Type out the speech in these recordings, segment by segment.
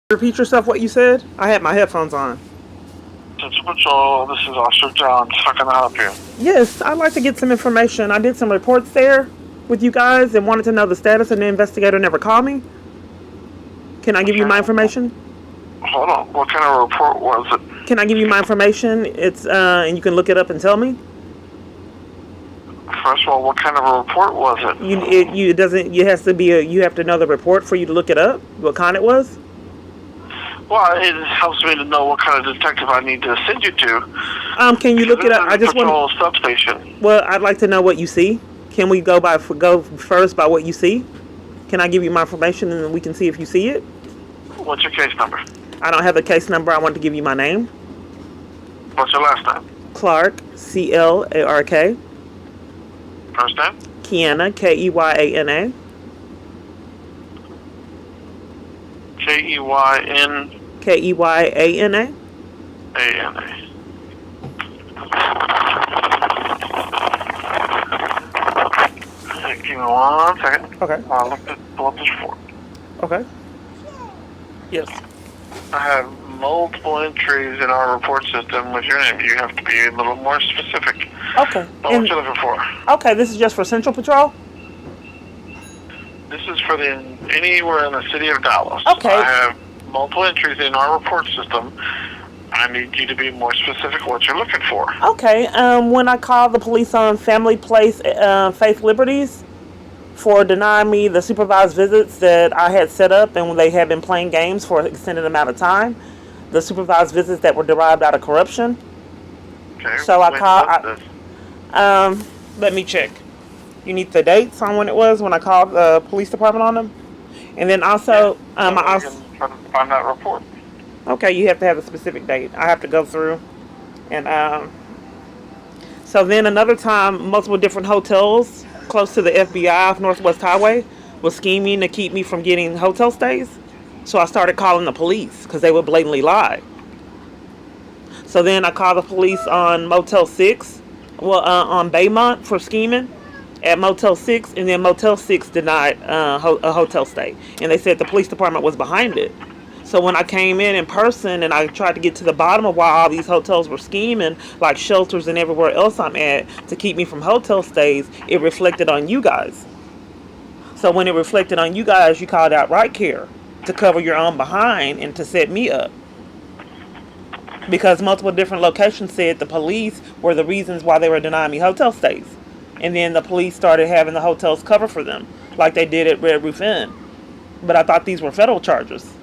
Repeat yourself what you said? I had my headphones on. Central Patrol, this is Officer Johns. How can I help you? Yes, I'd like to get some information. I did some reports there with you guys and wanted to know the status, and the investigator never called me. Can I give you my information? Hold on. What kind of report was it? Can I give you my information? It's and you can look it up and tell me. First of all, what kind of a report was it? You have to know the report for you to look it up. What kind it was? Well, it helps me to know what kind of detective I need to send you to. Can you look it up? I just want substation. Well, I'd like to know what you see. Can we go first by what you see? Can I give you my information and then we can see if you see it? What's your case number? I don't have a case number. I want to give you my name. What's your last name? Clark, C-L-A-R-K. First name? Keyana, K-E-Y-A-N-A. K-E-Y-N... K-E-Y-A-N-A. A-N-A. Give me 1 second. Okay. I'll pull up this report. Okay. Yes. I have multiple entries in our report system with your name. You have to be a little more specific. Okay. What you looking for? Okay, this is just for Central Patrol? This is for anywhere in the city of Dallas. Okay. I have multiple entries in our report system. I need you to be more specific what you're looking for. Okay. When I called the police on Family Place Faith Liberties for denying me the supervised visits that I had set up, and when they had been playing games for an extended amount of time, the supervised visits that were derived out of corruption. Okay. So I called. Let me check. You need the dates on when it was when I called the police department on them, and then also I also can find that report. Okay, you have to have a specific date. I have to go through, and so then another time, multiple different hotels close to the FBI off Northwest Highway was scheming to keep me from getting hotel stays. So I started calling the police because they would blatantly lie. So then I called the police on Motel 6, on Baymont for scheming at Motel 6, and then Motel 6 denied a hotel stay. And they said the police department was behind it. So when I came in person and I tried to get to the bottom of why all these hotels were scheming, like shelters and everywhere else I'm at, to keep me from hotel stays, it reflected on you guys. So when it reflected on you guys, you called out Right Care to cover your own behind and to set me up. Because multiple different locations said the police were the reasons why they were denying me hotel stays. And then the police started having the hotels cover for them, like they did at Red Roof Inn. But I thought these were federal charges.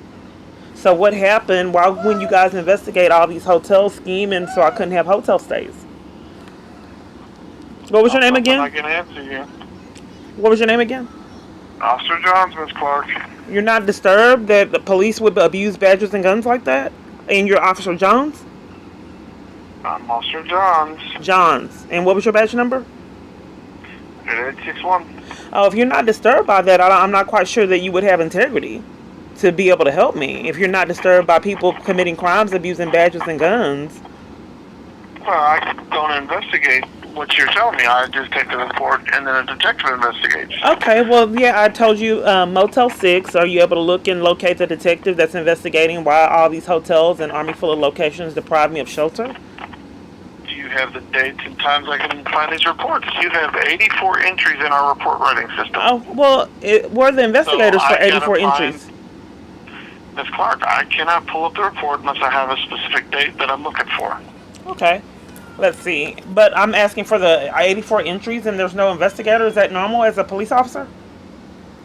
So what happened when you guys investigate all these hotels scheming so I couldn't have hotel stays? What was your name again? I can answer you. What was your name again? Officer Johns, Miss Clark. You're not disturbed that the police would abuse badges and guns like that? And you're Officer Jones? I'm Officer Johns. Johns. And what was your badge number? 8861. Oh, if you're not disturbed by that, I'm not quite sure that you would have integrity to be able to help me. If you're not disturbed by people committing crimes, abusing badges and guns. Well, I don't investigate what you're telling me. I just take the report and then a detective investigates. Okay, well, yeah, I told you Motel 6. Are you able to look and locate the detective that's investigating why all these hotels and Army full of locations deprive me of shelter? Do you have the dates and times I can find these reports? You have 84 entries in our report writing system. Oh, well, we're the investigators for 84 entries. Ms. Clark, I cannot pull up the report unless I have a specific date that I'm looking for. Okay. Let's see. But I'm asking for the 84 entries and there's no investigator. Is that normal as a police officer?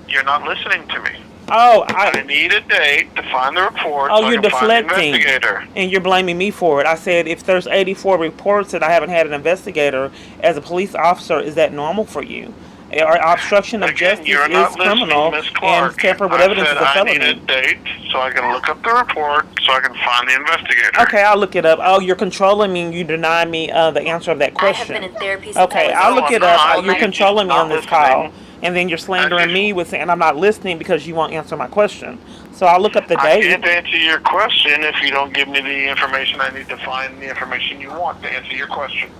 You're not listening to me. Oh, I need a date to find the report. Oh, so you're deflecting. Investigator. And you're blaming me for it. I said if there's 84 reports that I haven't had an investigator as a police officer, is that normal for you? Or obstruction of justice is criminal, and tamper with evidence is a felony. I need a date so I can look up the report so I can find the investigator. Okay, I'll look it up. Oh, you're controlling me and you deny me the answer of that question. I have been in therapy since Okay, I'll look it up. You're controlling me on this call. And then you're slandering me with saying I'm not listening because you won't answer my question. So I'll look up the date. I can't answer your question if you don't give me the information I need to find the information you want to answer your question.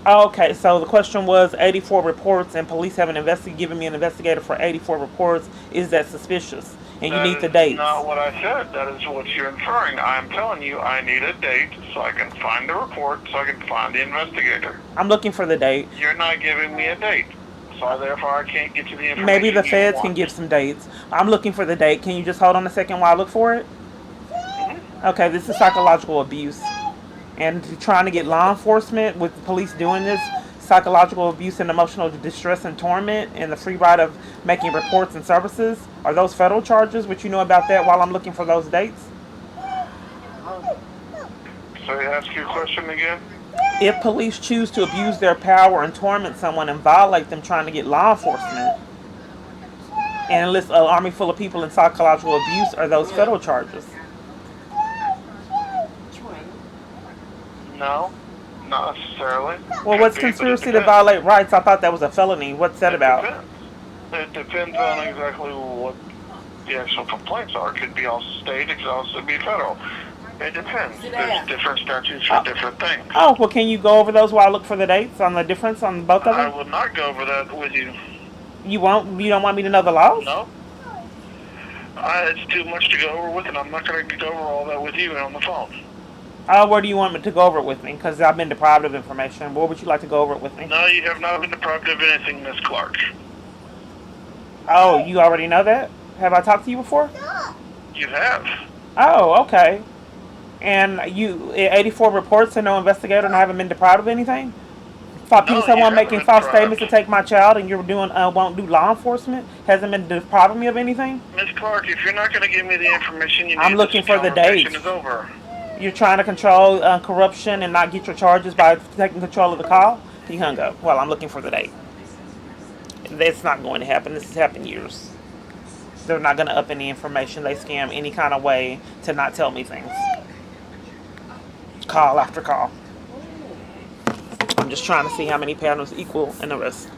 Okay, so the question was 84 reports and police haven't given me an investigator for 84 reports. Is that suspicious? and you That need the is dates. not what I said. That is what you're inferring. I'm telling you I need a date so I can find the report, so I can find the investigator. I'm looking for the date. You're not giving me a date, so therefore I can't get you the information Maybe the you feds want. can give some dates. I'm looking for the date. Can you just hold on a second while I look for it? Okay, this is psychological abuse. And trying to get law enforcement with the police doing this, psychological abuse and emotional distress and torment, and the free right of making reports and services. Are those federal charges? Would you know about that while I'm looking for those dates? So ask your question again? If police choose to abuse their power and torment someone and violate them trying to get law enforcement and enlist an army full of people in psychological abuse, are those federal charges? No, not necessarily. Well, Could what's be, but it conspiracy to depends. violate rights? I thought that was a felony. What's that It about? depends. It depends on exactly what the actual complaints are. It could be all state, it could also be federal. It depends. There's different statutes for different things. Oh, well, can you go over those while I look for the dates on the difference on both of I them? will not go over that with you. You won't? You don't want me to know the laws? No. It's too much to go over with, and I'm not going to go over all that with you on the phone. Where do you want me to go over it with me? Because I've been deprived of information. Where would you like to go over it with me? No, you have not been deprived of anything, Miss Clark. Oh, you already know that? Have I talked to you before? You have. Oh, okay. And you, 84 reports and no investigator, and I haven't been deprived of anything? No, you Someone haven't making been false deprived. statements to take my child, and you're doing won't do law enforcement? Hasn't been depriving me of anything? Miss Clark, if you're not going to give me the information you need, I'm looking this for the conversation dates. is over. You're trying to control corruption and not get your charges by taking control of the call? He hung up. Well, I'm looking for the date. That's not going to happen. This has happened years. They're not going to up any information. They scam any kind of way to not tell me things. Call after call. I'm just trying to see how many panels equal and the rest.